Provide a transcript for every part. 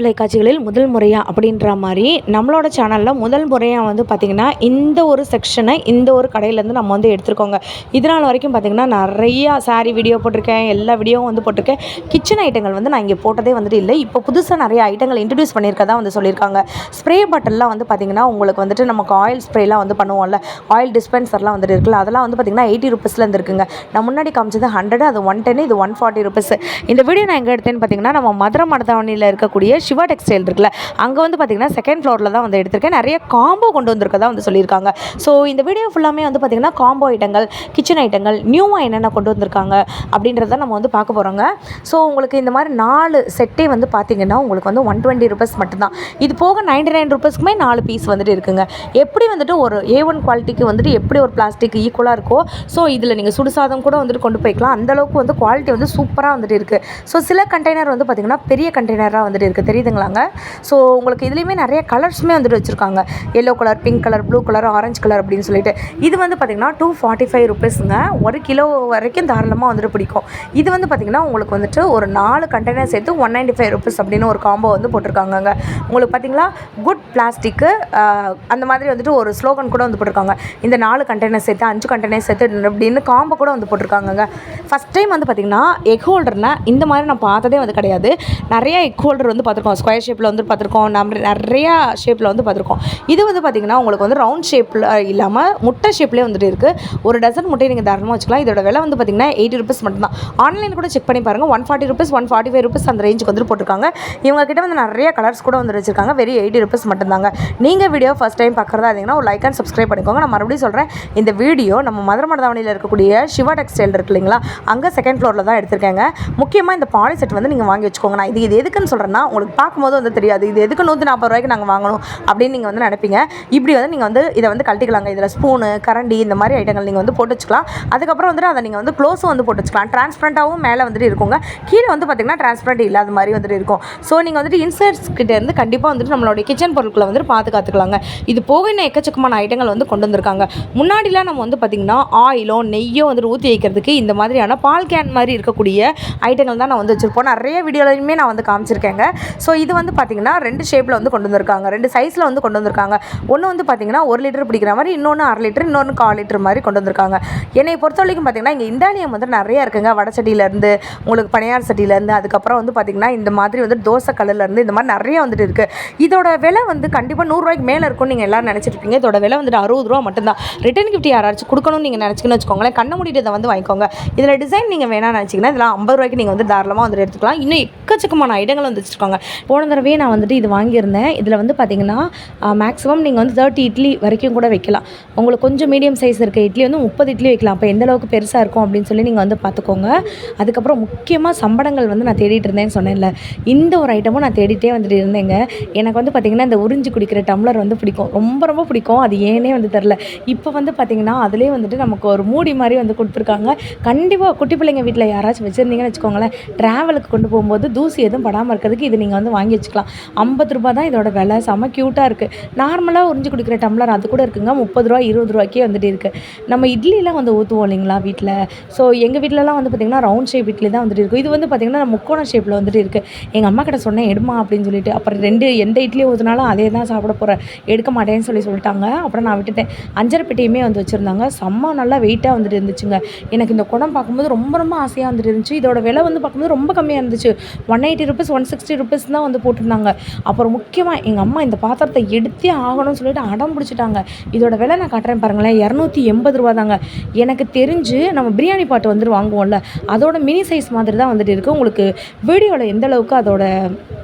தொலைக்காட்சிகளில் முதல் முறையாக அப்படின்ற மாதிரி நம்மளோட சேனலில் முதல் முறையாக வந்து பார்த்திங்கன்னா இந்த ஒரு செக்ஷனை இந்த ஒரு கடையிலேருந்து நம்ம வந்து எடுத்துருக்கோங்க. இதனால் வரைக்கும் பார்த்திங்கன்னா நிறையா சாரீ வீடியோ போட்டிருக்கேன், எல்லா வீடியோவும் வந்து போட்டிருக்கேன். கிச்சன் ஐட்டங்கள் வந்து நான் இங்கே போட்டதே வந்துட்டு இல்லை. இப்போ புதுசாக நிறைய ஐட்டங்கள் இன்ட்ரடியூஸ் பண்ணியிருக்கதா வந்து சொல்லியிருக்காங்க. ஸ்ப்ரே பாட்டில்லாம் வந்து பார்த்திங்கன்னா உங்களுக்கு வந்துட்டு நமக்கு ஆயில் ஸ்ப்ரேலாம் வந்து பண்ணுவோம்ல, ஆயில் டிஸ்பென்சர்லாம் வந்துட்டு இருக்குல்ல, அதெல்லாம் வந்து பார்த்திங்கன்னா 80 ரூபீஸ்லேருந்து இருக்குங்க. நான் முன்னாடி காமிச்சது 100, அது 110, இது 140 ரூபீஸ். இந்த வீடியோ நான் எங்கே எடுத்தேன்னு பார்த்திங்கன்னா நம்ம மதுரை மடத்தாவணியில் இருக்கக்கூடிய சிவா டெக்ஸ்டைல் இருக்குல்ல, அங்கே வந்து பார்த்திங்கன்னா செகண்ட் ஃப்ளோரில் தான் வந்து எடுத்திருக்கேன். நிறைய காம்போ கொண்டு வந்திருக்கதா வந்து சொல்லியிருக்காங்க. ஸோ இந்த வீடியோ ஃபுல்லாமே வந்து பார்த்திங்கன்னா காம்போ ஐட்டங்கள், கிச்சன் ஐட்டங்கள் நியூவாக என்னென்ன கொண்டு வந்திருக்காங்க அப்படின்றத நம்ம வந்து பார்க்க போகிறோங்க. ஸோ உங்களுக்கு இந்த மாதிரி 4 செட்டே வந்து பார்த்திங்கன்னா உங்களுக்கு வந்து 120 ரூபீஸ் மட்டும்தான். இது போக 99 ரூபீஸ்க்குமே 4 பீஸ் வந்துட்டு இருக்குங்க. எப்படி வந்துட்டு ஒரு A1 குவாலிட்டிக்கு வந்துட்டு எப்படி ஒரு பிளாஸ்டிக் ஈக்குவலாக இருக்கோ, ஸோ இதில் நீங்கள் சுடுசாதம் கூட வந்துட்டு கொண்டு போய்க்கலாம். அந்தளவுக்கு வந்து குவாலிட்டி வந்து சூப்பராக வந்துட்டு இருக்குது. ஸோ சில கண்டெய்னர் வந்து பார்த்திங்கன்னா பெரிய கண்டெய்னராக வந்துட்டு இருக்குது, தெரியுதுங்களாங்க. ஸோ உங்களுக்கு இதுலேயுமே நிறைய கலர்ஸுமே வந்துட்டு வச்சுருக்காங்க. Yellow colour, pink colour, blue colour, orange colour அப்படின்னு சொல்லிட்டு. இது வந்து பார்த்திங்கன்னா 245 ரூபீஸுங்க. 1 கிலோ வரைக்கும் தாராளமாக வந்துட்டு பிடிக்கும். இது வந்து பார்த்திங்கன்னா உங்களுக்கு வந்துட்டு ஒரு 4 கண்டெய்னர் சேர்த்து 195 ரூபீஸ் அப்படின்னு ஒரு காம்போ வந்து போட்டிருக்காங்கங்க. உங்களுக்கு பார்த்திங்களா குட் பிளாஸ்டிக்கு அந்த மாதிரி வந்துட்டு ஒரு ஸ்லோகன் கூட வந்து போட்டிருக்காங்க. இந்த 4 கண்டெய்னர் சேர்த்து 5 கண்டெய்னர் சேர்த்து அப்படின்னு காம்போ கூட வந்து போட்டிருக்காங்கங்க. ஃபஸ்ட் டைம் வந்து பார்த்திங்கன்னா எக் ஹோல்டர்னா இந்த மாதிரி நான் பார்த்ததே வந்து கிடையாது. நிறைய எக் ஹோல்டர் வந்து பார்த்துருக்கோம், ஸ்கொயர் ஷேப்பில் வந்து பார்த்துருக்கோம், நம்ம நிறையா ஷேப்பில் வந்து பார்த்துருக்கோம். இது வந்து பார்த்திங்கன்னா உங்களுக்கு வந்து ரவுண்ட் ஷேப்பில் இல்லாமல் முட்டை ஷேப்லேயே வந்துட்டு இருக்குது. ஒரு டசன் முட்டையை நீங்கள் தாராளமாக வச்சுக்கலாம். இதோட விலை வந்து பார்த்திங்கன்னா 80 ரூபீஸ் மட்டும்தான். ஆன்லைன் கூட செக் பண்ணி பாருங்கள். 140 ரூபீஸ், 145 ரூபீஸ் அந்த ரேஞ்சுக்கு வந்துட்டு போட்டிருக்காங்க. இவங்ககிட்ட வந்து நிறைய கலர்ஸ் கூட வந்து வச்சுருக்காங்க. வெறும் 80 ரூபீஸ் மட்டும்தாங்க. நீங்கள் வீடியோ ஃபஸ்ட் டைம் பார்க்குறதா இருந்தீங்கன்னா ஒரு லைக் அண்ட் சப்ஸ்கிரைப் பண்ணிக்கோங்க. நான் மறுபடியும் சொல்கிறேன், இந்த வீடியோ நம்ம மதுரை மடத்தாவணியில் இருக்கக்கூடிய சிவா டெக்ஸ்டைல் இருக்கு இல்லைங்களா, அங்கே செகண்ட் ஃப்ளோரில் தான் எடுத்திருக்கேங்க. முக்கியமாக இந்த பாலி செட் வந்து நீங்கள் வாங்கி வச்சுக்கோங்க. நான் இது எதுக்குன்னு சொல்கிறேன்னா, உங்களுக்கு பார்க்கும்போது வந்து தெரியாது இது எதுக்கு 140 ரூபாய்க்கு நாங்கள் வாங்கணும் அப்படின்னு நீங்கள் வந்து நினைப்பீங்க. இப்படி வந்து நீங்கள் வந்து இதை வந்து கழட்டிக்கலாங்க. இதில் ஸ்பூனு, கரண்டி இந்த மாதிரி ஐட்டங்கள் நீங்கள் வந்து போட்டு வச்சுக்கலாம். அதுக்கப்புறம் வந்துட்டு அதை நீங்கள் வந்து க்ளோஸும் வந்து போட்டு வச்சுக்கலாம். டிரான்ஸ்பரண்ட்டாகவும் மேலே வந்துட்டு இருக்குங்க, கீழே வந்து பார்த்திங்கன்னா டிரான்ஸ்பரண்ட் இல்லாத மாதிரி வந்துட்டு இருக்கும். ஸோ நீங்கள் வந்துட்டு இன்சர்ட்ஸ் கிட்டே இருந்து கண்டிப்பாக வந்துட்டு நம்மளுடைய கிச்சன் பொருட்களை வந்துட்டு பாதுகாத்துக்கலாங்க. இது போக இன்னும் எக்கச்சக்கமான ஐட்டங்கள் வந்து கொண்டு வந்திருக்காங்க. முன்னாடிலாம் நம்ம வந்து பார்த்திங்கன்னா ஆயிலோ நெய்யோ வந்துட்டு ஊற்றி வைக்கிறதுக்கு இந்த மாதிரியான பால் கேன் மாதிரி இருக்கக்கூடிய ஐட்டங்கள் தான் நான் வந்து வச்சுருப்போம். நிறைய வீடியோலையுமே நான் வந்து காமிச்சிருக்கேங்க. ஸோ இது வந்து பார்த்திங்கன்னா 2 ஷேப்பில் வந்து கொண்டு வந்திருக்காங்க, 2 சைஸில் வந்து கொண்டு வந்திருக்காங்க. ஒன்று வந்து பார்த்திங்கன்னா 1 லிட்டர் பிடிக்கிற மாதிரி, இன்னொன்று 1/2 லிட்டர், இன்னொன்று 1/4 லிட்டர் மாதிரி கொண்டு வந்திருக்காங்க. என்னை பொறுத்த வரைக்கும் பார்த்திங்கன்னா இங்கே இண்டாலியம் வந்து நிறையா இருக்குங்க. வடை சட்டியிலேருந்து உங்களுக்கு பனியார் சட்டியிலேருந்து, அதுக்கப்புறம் வந்து பார்த்திங்கன்னா இந்த மாதிரி வந்து தோசை கல்லுலேருந்து இந்த மாதிரி நிறைய வந்துட்டு இருக்குது. இதோட விலை வந்து கண்டிப்பாக 100 ரூபாய்க்கு மேலே இருக்கும்னு நீங்கள் எல்லோரும் நினச்சிருப்பீங்க. இதோட விலை வந்துட்டு 60 ரூபா மட்டும்தான். ரிட்டன் கிஃப்ட் யாராச்சும் கொடுக்கணும்னு நீங்கள் நினச்சிக்கணும்னு வச்சுக்கோங்களேன், கண்ண மூடிட்டு இதை வந்து வாங்கிக்கோங்க. இதில் டிசைன் நீங்கள் வேணாம்னு நினச்சிங்கன்னா இதெல்லாம் 50 ரூபாய்க்கு நீங்கள் வந்து தாராளமாக வந்துட்டு எடுத்துக்கலாம். இன்னும் எக்கச்சக்கமான ஐட்டங்கள் வந்து வச்சுருக்காங்க. போன தடவையே நான் வந்துட்டு இது வாங்கியிருந்தேன். இதில் வந்து பார்த்திங்கன்னா மேக்ஸிமம் நீங்கள் வந்து 30 இட்லி வரைக்கும் கூட வைக்கலாம். உங்களுக்கு கொஞ்சம் மீடியம் சைஸ் இருக்க இட்லி வந்து 30 இட்லி வைக்கலாம். அப்போ எந்த அளவுக்கு பெருசாக இருக்கும் அப்படின்னு சொல்லி நீங்கள் வந்து பார்த்துக்கோங்க. அதுக்கப்புறம் முக்கியமாக சம்படங்கள் வந்து நான் தேடிட்டு இருந்தேன்னு சொன்னேன்ல, இந்த ஒரு ஐட்டமும் நான் தேடிட்டே வந்துட்டு இருந்தேங்க. எனக்கு வந்து பார்த்திங்கன்னா இந்த உறிஞ்சி குடிக்கிற டம்ளர் வந்து பிடிக்கும், ரொம்ப ரொம்ப பிடிக்கும். அது ஏனே வந்து தெரில. இப்போ வந்து பார்த்திங்கன்னா அதிலே வந்துட்டு நமக்கு ஒரு மூடி மாதிரி வந்து கொடுத்துருக்காங்க. கண்டிப்பாக குட்டி பிள்ளைங்க வீட்டில் யாராச்சும் வச்சுருந்தீங்கன்னு வச்சுக்கோங்களேன், ட்ராவலுக்கு கொண்டு போகும்போது தூசி எதுவும் படாமல் இருக்கிறதுக்கு இது நீங்கள் வந்து வாங்கி வச்சுக்கலாம். 50 ரூபா தான் இதோட விலை. செம்ம க்யூட்டாக இருக்குது. நார்மலாக உறிஞ்சி குடிக்கிற டம்ளர் அது கூட இருக்குங்க, 30 ரூபா 20 ரூபாய்க்கே வந்துட்டு இருக்குது. நம்ம இட்லிலாம் வந்து ஊற்றுவோம் இல்லைங்களா வீட்டில். ஸோ எங்கள் வீட்டிலலாம் வந்து பார்த்திங்கன்னா ரவுண்ட் ஷேப் இட்லி தான் வந்துட்டு இருக்கும். இது வந்து பார்த்திங்கன்னா முக்கோண ஷேப்பில் வந்துட்டு இருக்குது. எங்கள் அம்மா கிட்ட சொன்னேன் எடுமா அப்படின்னு சொல்லிட்டு. அப்புறம் எந்த இட்லி ஊற்றினாலும் அதே தான் சாப்பிட போகிறேன், எடுக்க மாட்டேன்னு சொல்லிட்டாங்க. அப்புறம் நான் விட்டுட்டேன். அஞ்சரை பெட்டியுமே வந்து வச்சுருந்தாங்க. செம்ம நல்லா வெயிட்டாக வந்துட்டு இருந்துச்சுங்க. எனக்கு இந்த குடம் பார்க்கும்போது ரொம்ப ரொம்ப ஆசையாக வந்துட்டு இருந்துச்சு. இதோட விலை வந்து பார்க்கும்போது ரொம்ப கம்மியாக இருந்துச்சு. 180 ரூபீஸ், 160 ரூபீஸ் தான் வந்து போட்டிருந்தாங்க. அப்புறம் முக்கியமாக எங்கள் அம்மா இந்த பாத்திரத்தை எடுத்தே ஆகணும்னு சொல்லிட்டு அடம் பிடிச்சிட்டாங்க. இதோட விலை நான் காட்டுறேன் பாருங்களேன், 280 ரூபா தாங்க. எனக்கு தெரிஞ்சு நம்ம பிரியாணி பாட்டு வந்துட்டு வாங்குவோம்ல, அதோட மினி சைஸ் மாதிரி தான் வந்துட்டு இருக்குது. உங்களுக்கு வீடியோவில் எந்த அளவுக்கு அதோட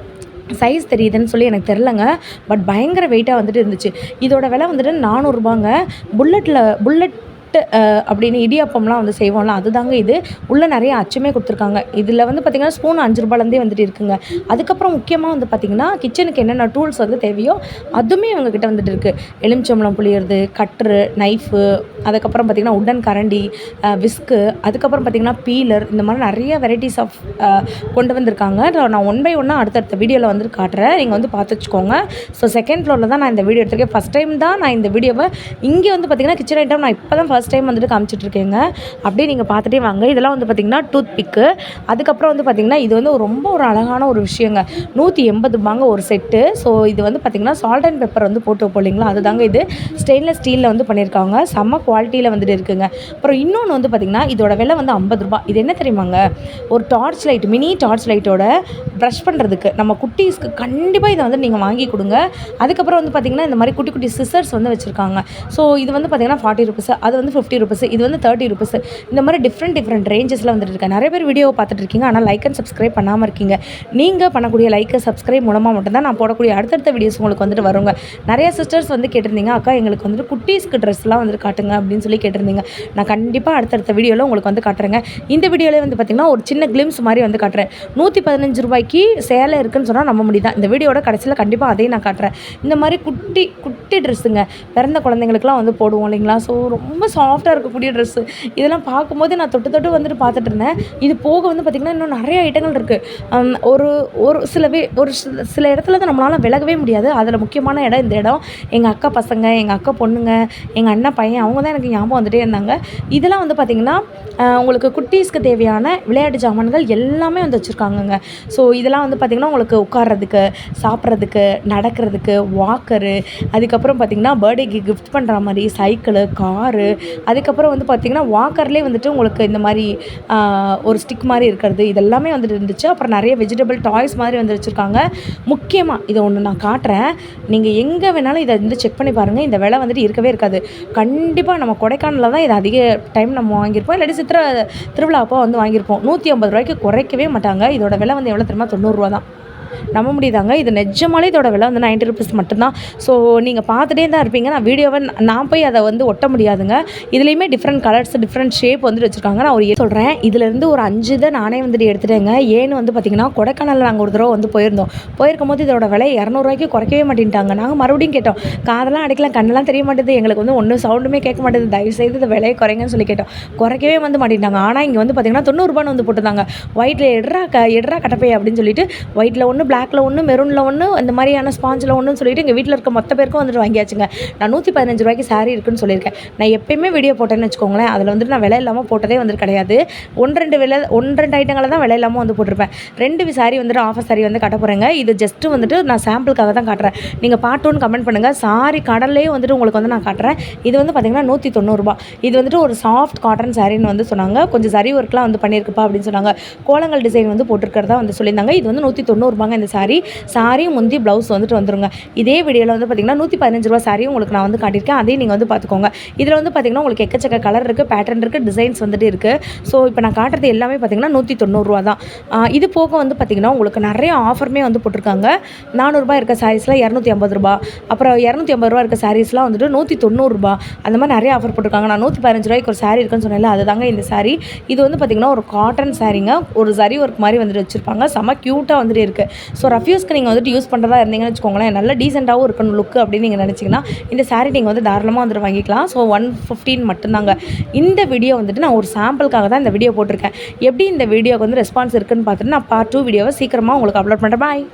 சைஸ் தெரியுதுன்னு சொல்லி எனக்கு தெரிலங்க. பட் பயங்கர வெயிட்டாக வந்துட்டு இருந்துச்சு. இதோட விலை வந்துட்டு 400 ரூபாங்க. புல்லட் அப்படின்னு இடியாப்பம்லாம் வந்து செய்வோம்ல, அதுதாங்க இது. உள்ளே நிறைய அச்சுமே கொடுத்துருக்காங்க. இதில் வந்து பார்த்திங்கன்னா ஸ்பூன் 5 ரூபாலேருந்தே வந்துட்டு இருக்குங்க. அதுக்கப்புறம் முக்கியமாக வந்து பார்த்திங்கன்னா கிச்சனுக்கு என்னென்ன டூல்ஸ் வந்து தேவையோ அதுவுமே இவங்ககிட்ட வந்துட்டு இருக்குது. எலுமிச்சம்பழம் புளியறது, கட்ரு, நைஃபு, அதுக்கப்புறம் பார்த்திங்கன்னா உட்டன் கரண்டி, விஸ்கு, அதுக்கப்புறம் பார்த்திங்கன்னா பீலர், இந்த மாதிரி நிறைய வெரைட்டிஸ் ஆஃப் கொண்டு வந்திருக்காங்க. நான் 1 பை 1 அடுத்தடுத்த வீடியோவில் வந்து காட்டுறேன், நீங்கள் வந்து பார்த்து வச்சுக்கோங்க. ஸோ செகண்ட் ஃப்ளோரில் தான் நான் இந்த வீடியோ எடுத்திருக்கேன். ஃபஸ்ட் டைம் தான் நான் இந்த வீடியோவை இங்கே வந்து பார்த்திங்கன்னா கிச்சன் ஐட்டம் நான் இப்போ தான் ஃபர்ஸ்ட் ஃபஸ்ட் டைம் வந்துட்டு காமிச்சிட்ருக்கேங்க. அப்படியே நீங்கள் பார்த்துட்டே வாங்க. இதெல்லாம் வந்து பார்த்திங்கன்னா டூத் பிக்கு. அதுக்கப்புறம் வந்து பார்த்திங்கன்னா இது வந்து ரொம்ப ஒரு அழகான ஒரு விஷயங்க. 180 ஒரு செட்டு. ஸோ இது வந்து பார்த்திங்கன்னா சால்ட் அண்ட் பெப்பர் வந்து போட்டு வைப்போம் இல்லைங்களா, அதுதாங்க இது. ஸ்டெயின்லெஸ் ஸ்டீலில் வந்து பண்ணியிருக்காங்க. செம்ம குவாலிட்டியில் வந்துட்டு இருக்குங்க. அப்புறம் இன்னொன்று வந்து பார்த்திங்கன்னா இதோட விலை வந்து ₹50. இது என்ன தெரியுமாங்க, ஒரு டார்ச் லைட், மினி டார்ச் லைட்டோட ப்ரஷ் பண்ணுறதுக்கு நம்ம குட்டீஸ்க்கு கண்டிப்பாக இதை வந்து நீங்கள் வாங்கி கொடுங்க. அதுக்கப்புறம் வந்து பார்த்திங்கன்னா இந்த மாதிரி குட்டி குட்டி சிசர்ஸ் வந்து வச்சுருக்காங்க. ஸோ இது வந்து பார்த்திங்கன்னா ₹40, அது வந்து ₹50, இது வந்து ₹30. இந்த மாதிரி டிஃப்ரெண்ட் ரேஞ்சஸில் வந்துட்டு இருக்கேன். நிறைய பேர் வீடியோவை பார்த்துட்டு இருக்கீங்க, ஆனால் லைக் அண்ட் சப்ஸ்கிரைப் பண்ணாமல் இருக்கீங்க. நீங்கள் பண்ணக்கூடிய லைக் சப்ஸ்கிரைப் மூலமாக மட்டும்தான் நான் போடக்கூடிய அடுத்தடுத்த வீடியோஸ் உங்களுக்கு வந்துட்டு வருங்க. நிறைய சிஸ்டர்ஸ் வந்து கேட்டிருந்தீங்க, அக்கா எங்களுக்கு வந்துட்டு குட்டீஸ்க்கு ட்ரெஸ்லாம் வந்துட்டு காட்டுங்க அப்படின்னு சொல்லி கேட்டிருந்தீங்க. நான் கண்டிப்பாக அடுத்தடுத்த வீடியோவில் உங்களுக்கு வந்து காட்டுறேங்க. இந்த வீடியோவில் வந்து பார்த்திங்கன்னா ஒரு சின்ன கிளிம்ஸ் மாதிரி வந்து காட்டுறேன். ₹115 சேலை இருக்குன்னு சொன்னால் நம்ப முடியுதா? இந்த வீடியோட கடைசியில் கண்டிப்பாக அதையும் நான் காட்டுறேன். இந்த மாதிரி குட்டி குட்டி ட்ரெஸ்ஸுங்க, பிறந்த குழந்தைங்களுக்குலாம் வந்து போடுவோம் இல்லைங்களா, ஸோ ரொம்ப சாஃப்டாக இருக்கக்கூடிய ட்ரெஸ்ஸு. இதெல்லாம் பார்க்கும்போது நான் தொட்டு வந்துட்டு பார்த்துட்டு இருந்தேன். இது போக வந்து பார்த்திங்கன்னா இன்னும் நிறைய ஐட்டங்கள் இருக்குது. ஒரு சில இடத்துல தான் நம்மளால் விலகவே முடியாது. அதில் முக்கியமான இடம் இந்த இடம். எங்கள் அக்கா பசங்க, எங்கள் அக்கா பொண்ணுங்க, எங்கள் அண்ணன் பையன், அவங்க தான் எனக்கு ஞாபகம் வந்துட்டே இருந்தாங்க. இதெல்லாம் வந்து பார்த்திங்கன்னா உங்களுக்கு குட்டீஸ்க்கு தேவையான விளையாட்டு ஜாமான்கள் எல்லாமே வந்து வச்சுருக்காங்கங்க. ஸோ இதெல்லாம் வந்து பார்த்திங்கன்னா உங்களுக்கு உட்கார்றதுக்கு, சாப்பிட்றதுக்கு, நடக்கிறதுக்கு, வாக்கரு, அதுக்கப்புறம் பார்த்திங்கன்னா பர்த்டேக்கு கிஃப்ட் பண்ணுற மாதிரி சைக்கிளு, காரு, அதுக்கப்புறம் வந்து பார்த்திங்கன்னா வாக்கர்லேயே வந்துட்டு உங்களுக்கு இந்த மாதிரி ஒரு ஸ்டிக் மாதிரி இருக்கிறது, இதெல்லாமே வந்துட்டு இருந்துச்சு. அப்புறம் நிறைய வெஜிடபிள் டாய்ஸ் மாதிரி வந்து வச்சுருக்காங்க. முக்கியமாக இதை ஒன்று நான் காட்டுறேன், நீங்கள் எங்கே வேணாலும் இதை வந்து செக் பண்ணி பாருங்கள். இந்த விலை வந்துட்டு இருக்கவே இருக்காது. கண்டிப்பாக நம்ம கொடைக்கானலில் தான் இதை அதிக டைம் நம்ம வாங்கியிருப்போம், இல்லாட்டி திருவிழா அப்போ வந்து வாங்கியிருப்போம். ₹150 குறைக்கவே மாட்டாங்க. இதோட விலை வந்து எவ்வளோ தெரியுமா, ₹90 தான். நம்ப முடியுதாங்க, இது நிஜமாலே இதோட விலை வந்து ₹90 மட்டும்தான். ஸோ நீங்கள் பார்த்துட்டே தான் இருப்பீங்க. நான் வீடியோவை நான் போய் அதை வந்து ஒட்ட முடியாதுங்க. இதுலேயுமே டிஃப்ரெண்ட் கலர்ஸ், டிஃப்ரெண்ட் ஷேப் வந்துட்டு வச்சுருக்காங்க. நான் ஒரு சொல்கிறேன், இதுலேருந்து ஒரு 5 இதை நானே வந்துட்டு எடுத்துட்டேங்க. ஏன்னு வந்து பார்த்திங்கன்னா கொடைக்கானலில் நாங்கள் ஒரு தடவை வந்து போயிருக்கும் போது இதோட விலை ₹200 குறைக்கவே மாட்டேன்ட்டாங்க. நாங்கள் மறுபடியும் கேட்டோம், காதெல்லாம் அடைக்கலாம், கண்ணெல்லாம் தெரிய மாட்டேது, எங்களுக்கு வந்து ஒன்றும் சவுண்டுமே கேட்க மாட்டேது, தயவுசெய்து இந்த விலையை குறைங்கன்னு சொல்லி கேட்டோம். குறைக்கவே வந்து மாட்டேன்ட்டாங்க. ஆனால் இங்கே வந்து பார்த்திங்கன்னா ₹90 வந்து போட்டுருந்தாங்க. ஒயிட்டில் எட்ரா கட்டப்பை அப்படின்னு சொல்லிட்டு, ஒயிட்டில் ஒன்று, பிளாக்ல ஒன்று, மெரூனில் ஒன்று, இந்த மாதிரியான ஸ்பாஞ்சில் ஒன்றுன்னு சொல்லிட்டு எங்கள் வீட்டில் இருக்க மொத்த பேருக்கும் வந்துட்டு வாங்கியாச்சுங்க. நான் ₹115 சாரீ இருக்குன்னு சொல்லியிருக்கேன். நான் எப்பயுமே வீடியோ போட்டேன்னு வச்சுக்கோங்களேன், அதில் வந்துட்டு நான் விலை இல்லாமல் போட்டதே வந்துட்டு கிடையாது. 1-2 ஐட்டங்களை தான் விலை இல்லாமல் வந்து போட்டிருப்பேன். 2 சாரீ வந்துட்டு ஆஃபர் சாரீ வந்து கட்ட போகிறேங்க. இது ஜஸ்ட்டு வந்துட்டு நான் சாம்பிளுக்காக தான் காட்டுறேன். நீங்கள் பார்ட் 1 கமெண்ட் பண்ணுங்கள். சாரீ கடல்லையே வந்துட்டு உங்களுக்கு வந்து நான் காட்டுறேன். இது வந்து பார்த்திங்கன்னா ₹190. இது வந்துட்டு ஒரு சாஃப்ட் காட்டன் சாரின்னு வந்து சொன்னாங்க. கொஞ்சம் சரி ஒர்க்லாம் வந்து பண்ணியிருக்குப்பா அப்படின்னு சொன்னாங்க. கோலங்கள் டிசைன் வந்து போட்டிருக்கிறதா வந்து சொல்லியிருந்தாங்க. இது வந்து ₹190 இந்த சாரீ முந்தி ப்ளவுஸ் வந்துட்டு வந்துருங்க. இதே வீடியோவில் வந்து பார்த்திங்கன்னா ₹115 சாரியும் உங்களுக்கு நான் வந்து காட்டியிருக்கேன். அதையும் நீங்கள் வந்து பார்த்துக்கோங்க. இதில் வந்து பார்த்திங்கன்னா உங்களுக்கு எக்கச்சக்க கலர் இருக்குது, பேட்டர்ன் இருக்குது, டிசைன்ஸ் வந்துட்டு இருக்குது. ஸோ இப்போ நான் காட்டுறது எல்லாமே பார்த்திங்கன்னா ₹190 தான். இது போக வந்து பார்த்திங்கன்னா உங்களுக்கு நிறைய ஆஃபருமே வந்து போட்டிருக்காங்க. ₹400 இருக்க சாரீஸ்லாம் ₹250, அப்புறம் ₹250 இருக்க சாரீஸ்லாம் வந்துட்டு ₹190. அந்த மாதிரி நிறைய ஆஃபர் போட்டிருக்காங்க. நான் ₹115 ஒரு சாரீ இருக்குன்னு சொன்னேன்ல, அதுதாங்க இந்த சாரீ. இது வந்து பார்த்திங்கன்னா ஒரு காட்டன் சாரீங்க, ஒரு சரி ஒர்க் மாதிரி வந்துட்டு வச்சுருப்பாங்க. செம்ம க்யூட்டாக வந்துட்டு இருக்குது. ஸோ ரஃப்யூஸ்க்கு நீங்கள் வந்துட்டு யூஸ் பண்ணுறதா இருந்தீங்கன்னு வச்சுக்கோங்களேன், நல்ல டீசெண்டாகவும் இருக்கணும் லுக்கு அப்படின்னு நீங்கள் நினச்சிங்கன்னா இந்த சாரீ நீங்கள் வந்து தாராளமாக வந்துட்டு வாங்கிக்கலாம். ஸோ 115 மட்டும்தாங்க. இந்த வீடியோ வந்துட்டு நான் ஒரு சாம்பிளுக்காக தான் இந்த வீடியோ போட்டிருக்கேன். எப்படி இந்த வீடியோக்கு வந்து ரெஸ்பான்ஸ் இருக்குன்னு பார்த்துட்டு நான் பார்ட் 2 வீடியோவை சீக்கிரமாக உங்களுக்கு அப்லோட் பண்ணுறேன். பாய்.